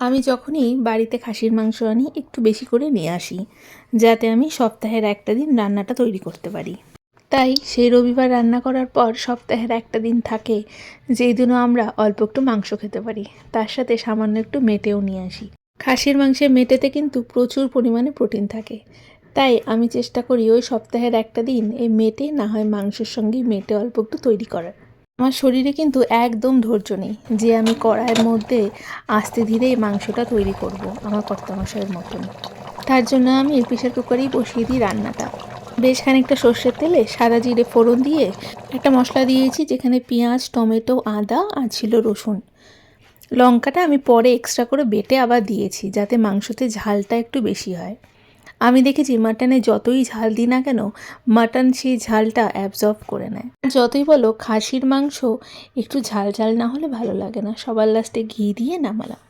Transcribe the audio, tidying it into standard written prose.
আমি যখনই বাড়িতে খাসির মাংস আনি একটু বেশি করে নিয়ে আসি, যাতে আমি সপ্তাহের একটা দিন রান্নাটা তৈরি করতে পারি। তাই সেই রবিবার রান্না করার পর সপ্তাহের একটা দিন থাকে যেই দিনও আমরা অল্প একটু মাংস খেতে পারি, তার সাথে সামান্য একটু মেটেও নিয়ে আসি। খাসির মাংসের মেটেতে কিন্তু প্রচুর পরিমাণে প্রোটিন থাকে, তাই আমি চেষ্টা করি ওই সপ্তাহের একটা দিন এই মেটে না হয় মাংসের সঙ্গেই মেটে অল্প একটু তৈরি করার। আমার শরীরে কিন্তু একদম ধৈর্য নেই যে আমি কড়াইয়ের মধ্যে আস্তে ধীরে এই মাংসটা তৈরি করব আমার কর্তামশাইয়ের মতন। তার জন্য আমি প্রেশার কুকারেই বসিয়ে দিই রান্নাটা। বেশ খানিকটা সর্ষের তেলে সাদা জিরে ফোড়ন দিয়ে একটা মশলা দিয়েছি, যেখানে পেঁয়াজ, টমেটো, আদা আর ছিল রসুন। লঙ্কাটা আমি পরে এক্সট্রা করে বেটে আবার দিয়েছি, যাতে মাংসতে ঝালটা একটু বেশি হয়। আমি দেখেছি মাটনে যতই ঝাল দিই না কেন, মাটন সেই ঝালটা অ্যাবজর্ব করে নেয়। যতই বলো খাসির মাংস একটু ঝাল ঝাল না হলে ভালো লাগে না। সবার লাস্টে ঘি দিয়ে নামালাম।